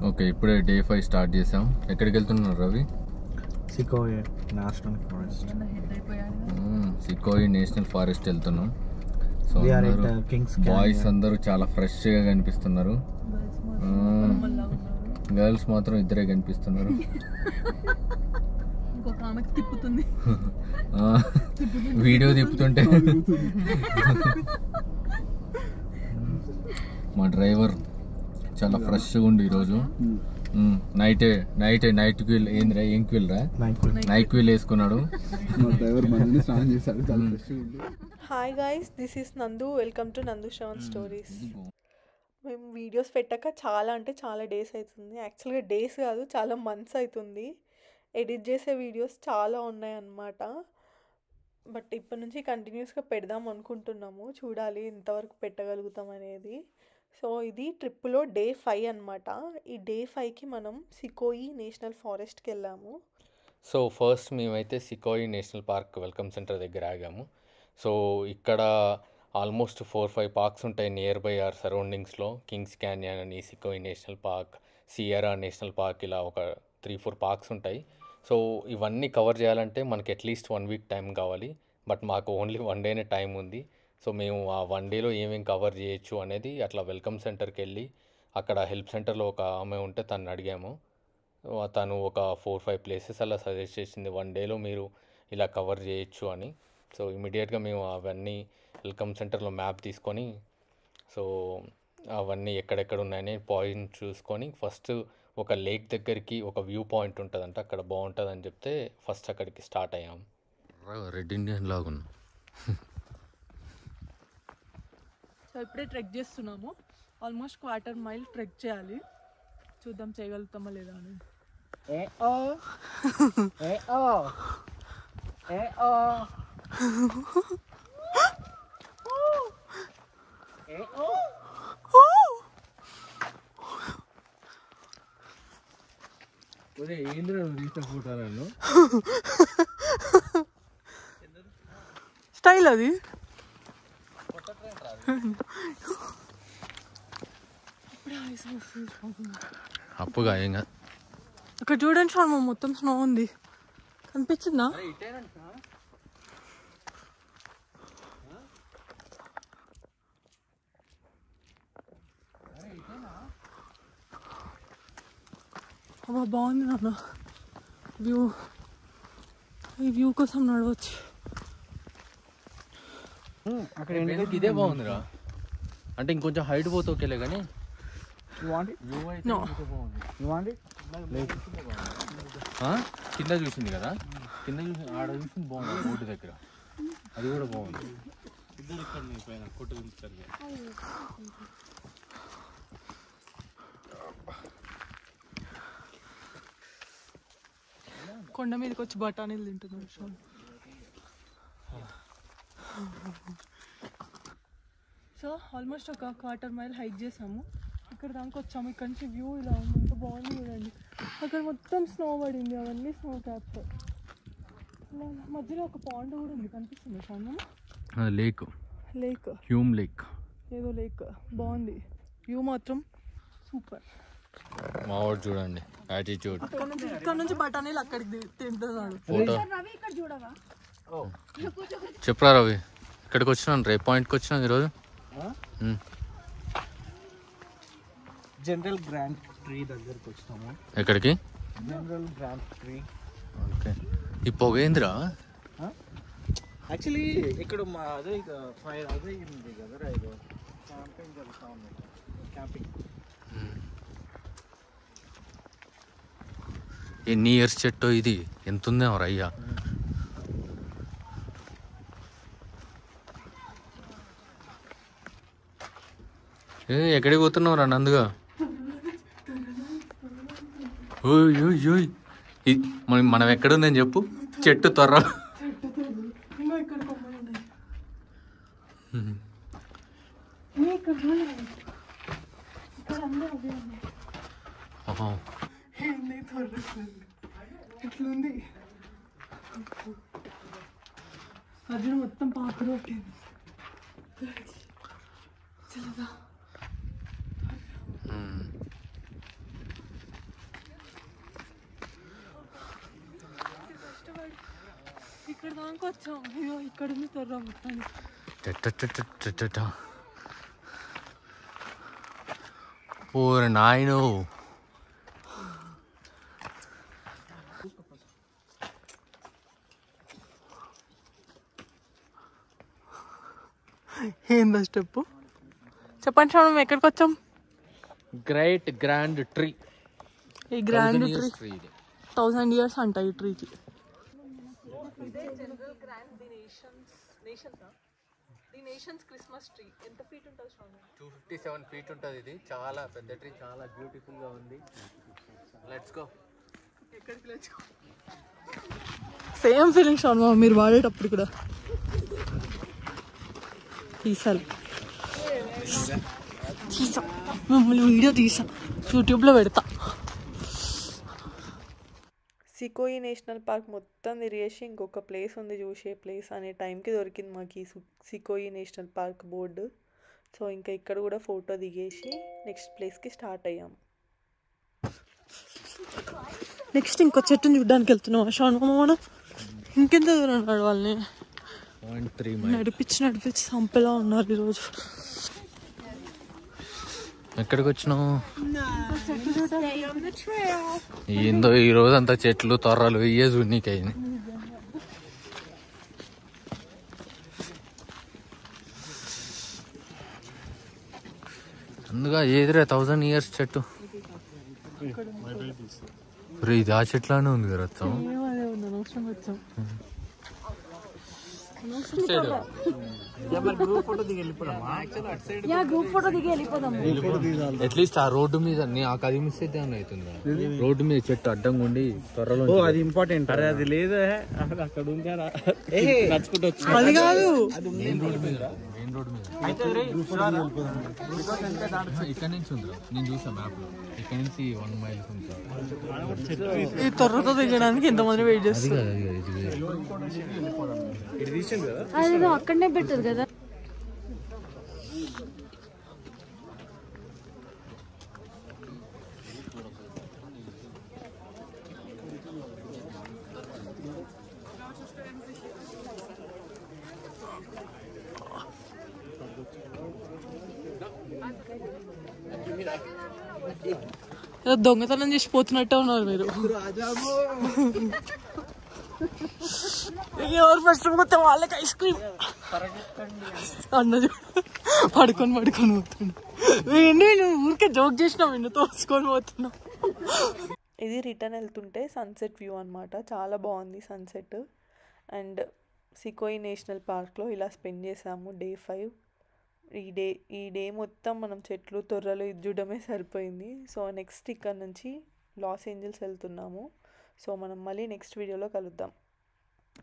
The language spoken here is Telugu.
ఓకే, ఇప్పుడే డే 5 స్టార్ట్ చేసాం. ఎక్కడికి వెళ్తున్నారు Ravi? Sequoia national forest. Sequoia national forest వెళ్తున్నాం. సో బాయ్స్ అందరూ చాలా ఫ్రెష్గా కనిపిస్తున్నారు. గర్ల్స్ మాత్రం ఇద్దరే కనిపిస్తున్నారు. వీడియో తిప్పుతుంటే మా డ్రైవర్ చాలా ఫ్రెష్గా ఉండు ఈరోజు. నైట్ వీల్ వేసుకున్నాడు. హాయ్ గైస్, దిస్ ఈస్ నందు. వెల్కమ్ టు నందు శ్రవణ్ స్టోరీస్. మేము వీడియోస్ పెట్టాక చాలా డేస్ అవుతుంది. యాక్చువల్గా డేస్ కాదు, చాలా మంత్స్ అవుతుంది. ఎడిట్ చేసే వీడియోస్ చాలా ఉన్నాయన్నమాట. బట్ ఇప్పటి నుంచి కంటిన్యూస్గా పెడదాం అనుకుంటున్నాము. చూడాలి ఎంతవరకు పెట్టగలుగుతాం అనేది. సో ఇది ట్రిప్లో డే 5 అనమాట. ఈ డే 5కి మనం సికోయి నేషనల్ ఫారెస్ట్కి వెళ్ళాము. సో ఫస్ట్ మేమైతే Sequoia national park welcome centre దగ్గర ఆగాము. సో ఇక్కడ ఆల్మోస్ట్ 4-5 పార్క్స్ ఉంటాయి నియర్ బై ఆర్ సరౌండింగ్స్లో. కింగ్స్ క్యాన్యన్ అని, Sequoia national park, Sierra national park, ఇలా ఒక 3-4 పార్క్స్ ఉంటాయి. సో ఇవన్నీ కవర్ చేయాలంటే మనకి అట్లీస్ట్ 1 వీక్ టైం కావాలి. బట్ మాకు ఓన్లీ 1 డేనే టైం ఉంది. సో మేము ఆ 1 డేలో ఏమేమి కవర్ చేయొచ్చు అనేది అట్లా వెల్కమ్ సెంటర్కి వెళ్ళి అక్కడ హెల్ప్ సెంటర్లో ఒక ఆమె ఉంటే తను అడిగాము. తను ఒక 4-5 ప్లేసెస్ అలా సజెస్ట్ చేసింది, 1 డేలో మీరు ఇలా కవర్ చేయొచ్చు అని. సో ఇమీడియట్గా మేము అవన్నీ వెల్కమ్ సెంటర్లో మ్యాప్ తీసుకొని, సో అవన్నీ ఎక్కడెక్కడ ఉన్నాయని పాయింట్ చూసుకొని ఫస్ట్ ఒక లేక్ దగ్గరికి ఒక వ్యూ పాయింట్ ఉంటుందంట, అక్కడ బాగుంటుందని చెప్తే ఫస్ట్ అక్కడికి స్టార్ట్ అయ్యాం. రెడ్ ఇండియన్ లాగున్నా. సో ఇప్పుడే ట్రెక్ చేస్తున్నాము. ఆల్మోస్ట్ 1/4 మైల్ ట్రెక్ చేయాలి. చూద్దాం చేయగలుగుతామా లేదా అని. స్టైల్ అది. అప్పుగా ఏం ఇక్కడ చూడండి షార్మ, మొత్తం స్నో ఉంది, కనిపించిందా? అబ్బా బాగుంది నాన్న వ్యూ. ఈ వ్యూ కోసం నడవచ్చు. అక్కడ ఇదే బాగుందిరా, అంటే ఇంకొంచెం హైట్ పోతే ఓకేలే కానీ కింద చూసింది కదా, కింద చూసి ఆడ చూసింది బాగుంది. బోర్డు దగ్గర అది కూడా బాగుంది. ఇద్దరు ఇక్కడ పైన కొట్టు దింపుతారు. కొండ మీదకి వచ్చి బఠానీలు తింటున్నాం. సో ఆల్మోస్ట్ ఒక 1/4 మైల్ హైక్ చేసాము. ఇక్కడ దానికి వచ్చాము. ఇక్కడ నుంచి వ్యూ ఇలా ఉంది, ఎంత బాగుంది చూడండి. అక్కడ మొత్తం స్నో పడింది, అవన్నీ స్నో క్యాప్స్. మధ్యలో ఒక పాండ్ కూడా ఉంది, కనిపిస్తుంది sir. Lake lake Hume lake ఏదో లేక్ బాగుంది. వ్యూ మాత్రం సూపర్. మా వాడు చూడండి యాటిట్యూడ్. ఇక్కడ నుంచి బఠానీలు అక్కడికి తింటున్నాడు. ఫోటో చెప్పరా రవి, ఇక్కడికి వచ్చినాను, రే పాయింట్కి వచ్చినాను ఈరోజు. జనరల్ గ్రాండ్ ట్రీ దగ్గరికి వచ్చినాము. ఎక్కడికి? General grand tree. ఓకే, ఈ పొగ ఏందిరా? యాక్చువల్లీ ఇక్కడ మా అదే ఫైర్ అదే ఉంది కదా, ఇది క్యాంపింగ్ జరుగుతూ ఉంది. క్యాంపింగ్ ఎన్ని ఇయర్స్ చెట్టు ఇది, ఎంత ఉందేమో రయ్యా. ఎక్కడికి పోతున్నావు రా నందుగా? మనం ఎక్కడుందని చెప్పు. చెట్టు త్వర ఇట్లుంది. అర్జున్ మొత్తం పాకుడు పట్టింది. వచ్చాం. అయ్యో ఇక్కడ ఉంది తొర్ర మొత్తాన్ని. ఓరే నాయనో, ఏందా స్టెప్ చెప్పండి శ్రావణం, ఎక్కడికి వచ్చాం? Great grand tree. ఈ గ్రాండ్ ట్రీ ట్రీ 1000 years అంట ఈ ట్రీకి. క్రిస్మస్ ట్రీ ఎంత ఫీట్ ఉంటుంది శ్రావణం? 257 feet ఉంటుంది. ఇది చాలా పెద్ద ట్రీ, చాలా బ్యూటిఫుల్ గా ఉంది. Let's go. సేమ్ ఫీలింగ్ శ్రావణం మీరు వాడేటప్పుడు కూడా. తీసా మిమ్మల్ని వీడియో తీసా, యూట్యూబ్లో పెడతా. సికోయి నేషనల్ పార్క్ మొత్తం తిరిగేసి ఇంకొక ప్లేస్ ఉంది చూసే ప్లేస్ అనే టైంకి దొరికింది మాకు ఈ సికోయి నేషనల్ పార్క్ బోర్డు. సో ఇంకా ఇక్కడ కూడా ఫోటో దిగేసి నెక్స్ట్ ప్లేస్కి స్టార్ట్ అయ్యాము. నెక్స్ట్ ఇంకో చెట్టుని చూడడానికి వెళ్తున్నాం శ్రావణమ్మ మనం. ఇంకెంత దూరం నడవాలని నడిపించి చంపేలా ఉన్నారు ఈరోజు. ఎక్కడికి వచ్చినావు? ఏందో ఈ రోజంతా చెట్లు తొర్రలు ఇయ్యే చూడనీకయింది. అందుగా ఏదిరే 1000 years చెట్టు. ఇది ఆ చెట్లానే ఉంది కదా. అట్లీస్ట్ ఆ రోడ్డు మీద నాకు అది మిస్ అయితే అవుతుంది. రోడ్డు మీద చెట్టు అడ్డంగా ఉండి త్వరలో అది ఇంపార్టెంట్. అరే అది లేదు అక్కడ ఉంది. అది కాదు మెయిన్ రోడ్ మీద ఇక్కడ నుంచి ఉందా? నేను చూసా మ్యాప్ లో. ఇక్కడ నుంచి 1 mile ఉంటుంది. ఈ త్వరతో దిగడానికి ఎంతమంది వెయిట్ చేస్తారు? అదేదో అక్కడనే పెట్టదు కదా. దొంగతనం చేసి పోతున్నట్టే ఉన్నారు మీరు. ఎవరు ఫస్ట్ పోతే వాళ్ళకి ఐస్ క్రీమ్ అన్నది. పడుకొని పోతుండు. నువ్వు ఊరికే జోక్ చేసినావు, నిన్ను తోసుకొని పోతున్నావు. ఇది రిటర్న్ వెళ్తుంటే సన్సెట్ వ్యూ అనమాట. చాలా బాగుంది సన్సెట్. అండ్ సికోయి నేషనల్ పార్క్లో ఇలా స్పెండ్ చేసాము డే 5. ఈ డే మొత్తం మనం చెట్లు తొర్రలు ఇది చూడడమే సరిపోయింది. సో నెక్స్ట్ ఇక్కడ నుంచి లాస్ ఏంజల్స్ వెళ్తున్నాము. సో మనం మళ్ళీ నెక్స్ట్ వీడియోలో కలుద్దాం.